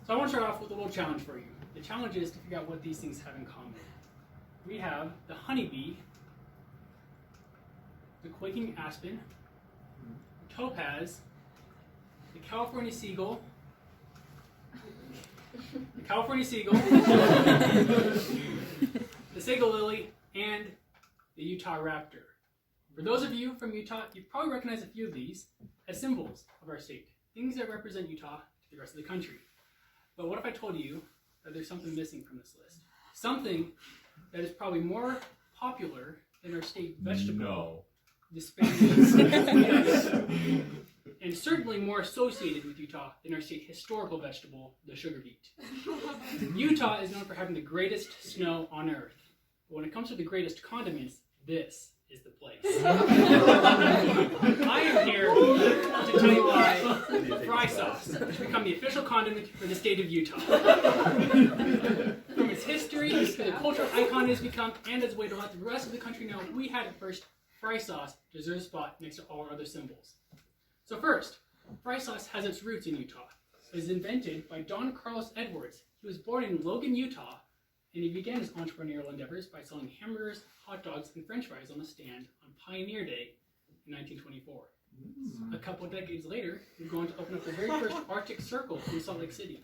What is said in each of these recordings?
So I want to start off with a little challenge for you. The challenge is to figure out what these things have in common. We have the honeybee, the quaking aspen, the topaz, the California seagull, the sago lily, and the Utah raptor. For those of you from Utah, you probably recognize a few of these as symbols of our state, things that represent Utah to the rest of the country. But what if I told you that there's something missing from this list? Something that is probably more popular than our state vegetable, the Spanish, and certainly more associated with Utah than our state historical vegetable, the sugar beet. Utah is known for having the greatest snow on earth. But when it comes to the greatest condiments, this is the place. I am here to tell you why fry sauce has become the official condiment for the state of Utah. From its history to the cultural icon it has become, and as a way to let the rest of the country know we had it first, fry sauce deserves a spot next to all our other symbols. So first, fry sauce has its roots in Utah. It was invented by Don Carlos Edwards. He was born in Logan, Utah, and he began his entrepreneurial endeavors by selling hamburgers, hot dogs, and french fries on a stand on Pioneer Day in 1924. A couple of decades later, he would go on to open up the very first Arctic Circle in Salt Lake City.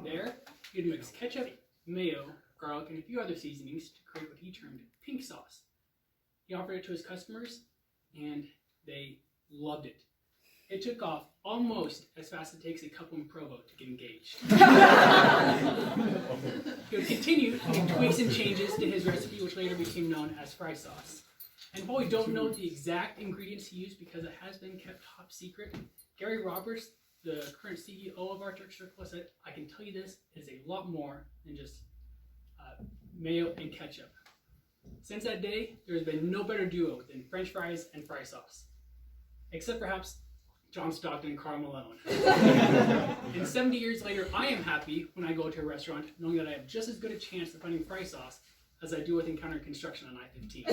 There, he would mix ketchup, mayo, garlic, and a few other seasonings to create what he termed pink sauce. He offered it to his customers, and they loved it. It took off almost as fast as it takes a couple in Provo to get engaged. He would continue to make tweaks and changes to his recipe, which later became known as fry sauce. And while we don't know the exact ingredients he used because it has been kept top secret, Gary Roberts, the current CEO of Arctic Circle, said, "I can tell you this is a lot more than just mayo and ketchup." Since that day, there has been no better duo than French fries and fry sauce, except perhaps John Stockton and Karl Malone. And 70 years later, I am happy when I go to a restaurant knowing that I have just as good a chance of finding fry sauce as I do with encountering construction on I-15.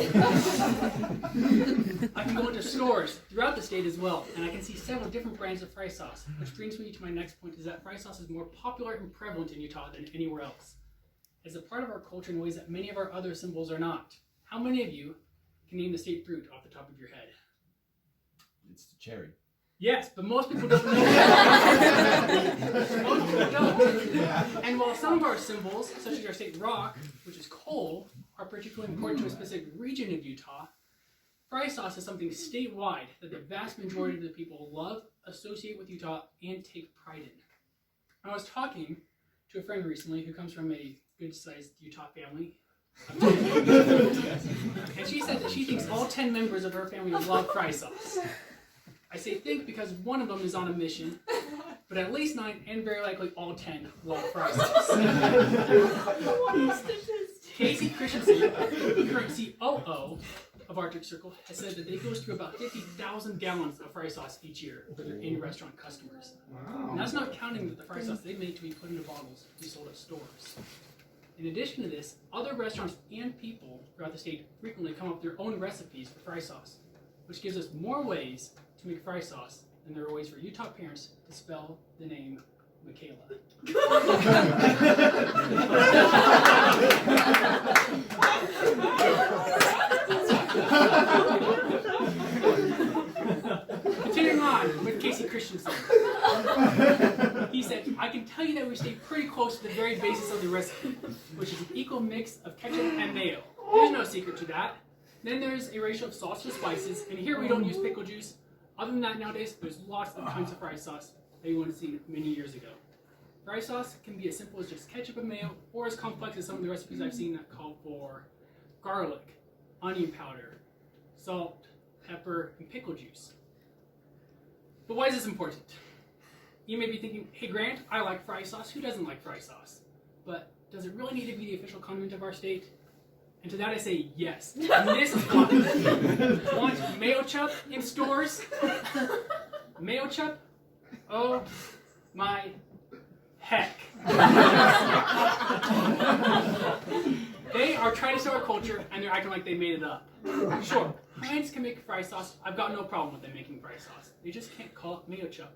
I can go into stores throughout the state as well, and I can see several different brands of fry sauce, which brings me to my next point, is that fry sauce is more popular and prevalent in Utah than anywhere else. It's a part of our culture in ways that many of our other symbols are not. How many of you can name the state fruit off the top of your head? It's the cherry. Yes, but most people don't know that. Most people don't. And while some of our symbols, such as our state rock, which is coal, are particularly important to a specific region of Utah, fry sauce is something statewide that the vast majority of the people love, associate with Utah, and take pride in. I was talking to a friend recently who comes from a good-sized Utah family. And she said that she thinks all 10 members of her family love fry sauce. I say think because one of them is on a mission, but at least 9, and very likely all 10, love fry sauce. Casey Christensen, the current COO of Arctic Circle, has said that they go through about 50,000 gallons of fry sauce each year for their in-restaurant customers. Wow. And that's not counting the fry sauce they make to be put into bottles to be sold at stores. In addition to this, other restaurants and people throughout the state frequently come up with their own recipes for fry sauce, which gives us more ways to make fry sauce than there are ways for Utah parents to spell the name Michaela. Continuing on with Casey Christensen. He said, "I can tell you that we stay pretty close to the very basis of the recipe, which is an equal mix of ketchup and mayo. There's no secret to that. Then there's a ratio of sauce to spices, and here we don't use pickle juice. Other than that, nowadays, there's lots of kinds of fry sauce that you would have seen many years ago. Fry sauce can be as simple as just ketchup and mayo, or as complex as some of the recipes I've seen that call for garlic, onion powder, salt, pepper, and pickle juice. But why is this important? You may be thinking, hey Grant, I like fry sauce. Who doesn't like fry sauce? But does it really need to be the official condiment of our state? And to that I say yes. And this is why. Want mayo chup in stores? Mayo chup? Oh my heck. They are trying to sell our culture and they're acting like they made it up. Sure, Heinz can make fry sauce. I've got no problem with them making fry sauce. They just can't call it mayo chup.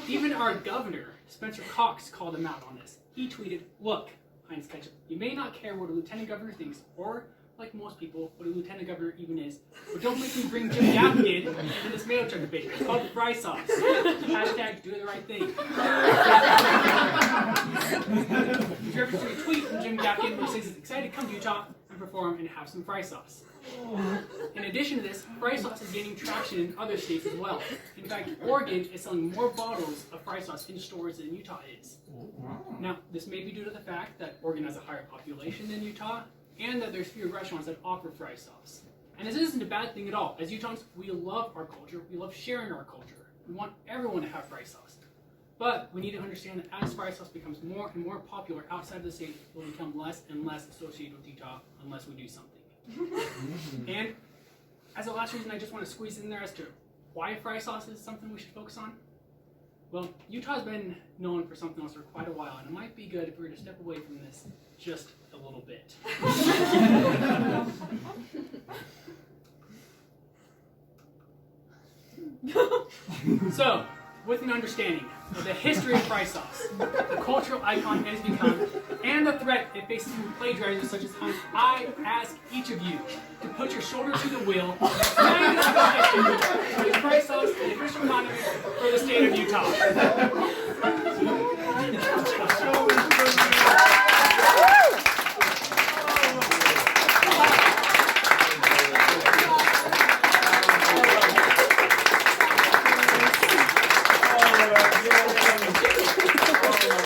Even our governor, Spencer Cox, called him out on this. He tweeted, "Look, Heinz Ketchup, you may not care what a lieutenant governor thinks, or, like most people, what a lieutenant governor even is, but don't make me bring Jim Gaffigan into this mayo truck debate. It's called fry sauce. Hashtag do the right thing." He's referencing a tweet from Jim Gaffigan who says he's excited to come to Utah and perform and have some fry sauce. In addition to this, fry sauce is gaining traction in other states as well. In fact, Oregon is selling more bottles of fry sauce in stores than Utah is. Now, this may be due to the fact that Oregon has a higher population than Utah, and that there's fewer restaurants that offer fry sauce. And this isn't a bad thing at all. As Utahns, we love our culture. We love sharing our culture. We want everyone to have fry sauce. But we need to understand that as fry sauce becomes more and more popular outside of the state, it will become less and less associated with Utah unless we do something. And as a last reason, I just want to squeeze in there as to why fry sauce is something we should focus on. Well, Utah's been known for something else for quite a while, and it might be good if we were to step away from this just a little bit. So, with an understanding of the history of fry sauce, the cultural icon it has become, and the threat it faces from plagiarizers such as Heinz, I ask each of you to put your shoulder to the wheel and make fry sauce the official condiment for the state of Utah.